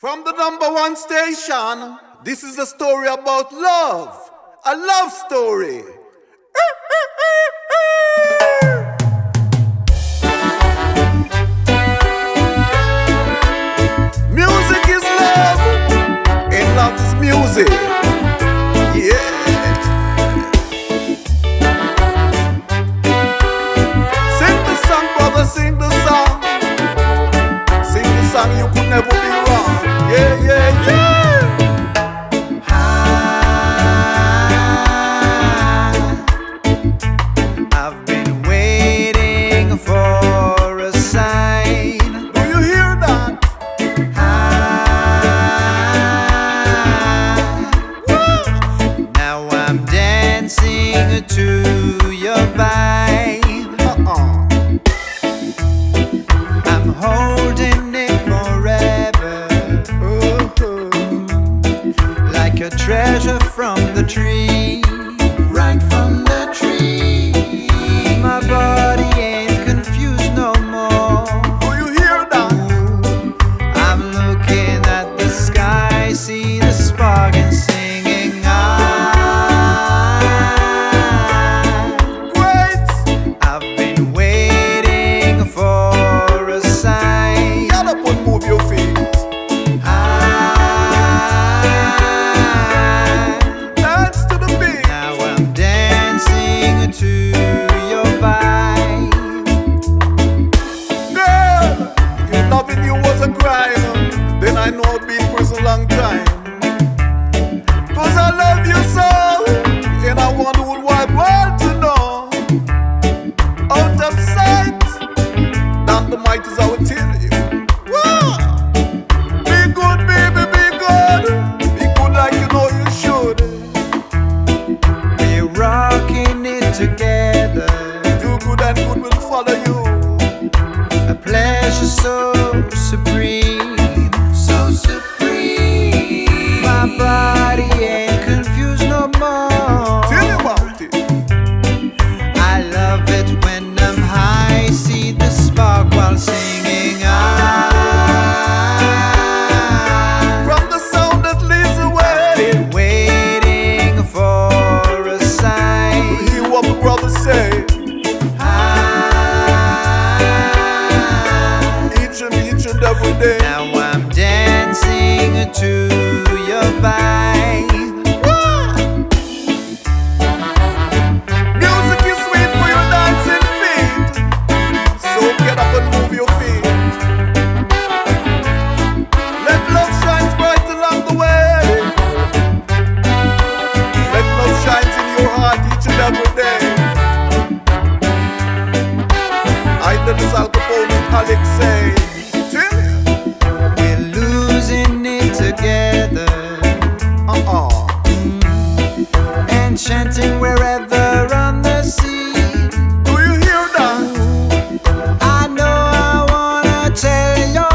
From the #1 station, this is a story about love. A love story. Music is love, and love is music. Yeah. Sing the song, brother, sing the song. Sing the song, you could never be wrong. Yeah, yeah, yeah. I've been waiting for a sign. Do you hear that? Now I'm dancing to your vibe. I'm holding it forever, like a treasure from the tree. Right from the tree. My body ain't confused no more. Do you hear that? I'm looking at the sky, see the spark and singing Great. I've been waiting for a sign. Get up and move your feet. Dance to the beat. Now I'm dancing to your vibe. Girl, if loving you was a crime, then I know I'd be in prison a long time. Cause I love you so, and I want the whole wide world to know. Out of sight, down the might is I will tell you. Wow. Be good, baby, be good. Be good like you know you should. We're rocking it together. Do good and good will follow you. A pleasure so supreme, so supreme. My body ain't confused no more. Tell you about it. I love it when I'm high, see the spark while singing. From the sound that leads away. Been waiting for a sign. Hear what my brother say. Each and every day. Now I'm dancing to your vibe. Music is sweet for your dancing feet. So get up and move your feet. Let love shine bright along the way. Let love shine in your heart each and every day. I did this Al Capone and Alex say. Tell you. We're losing it together. Enchanting wherever on the sea. Do you hear that? I know I wanna tell you,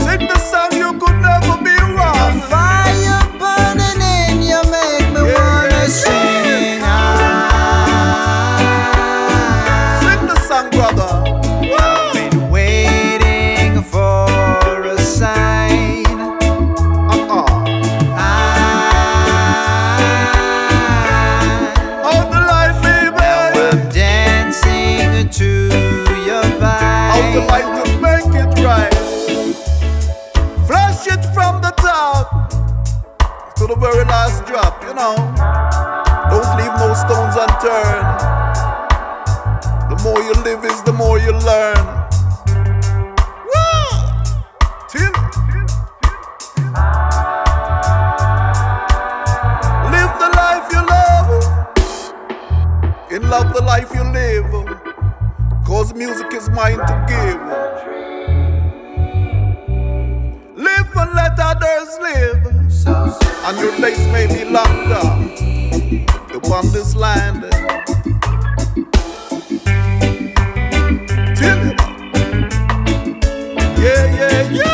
Sing the song, you could never be wrong. fire burning in you make me wanna sing. Sing the song, brother. Been waiting for a sign. Out the light, baby. I'm dancing to your Out the vibe. light to make it right. Flash it from the top to the very last drop, you know. Don't leave no stones unturned. The more you live is the more you learn. Woo! Till live the life you love, and love the life you live. Cause music is mine to give. Live and let others live, and your days may be longer upon this land. Till yeah, yeah, yeah.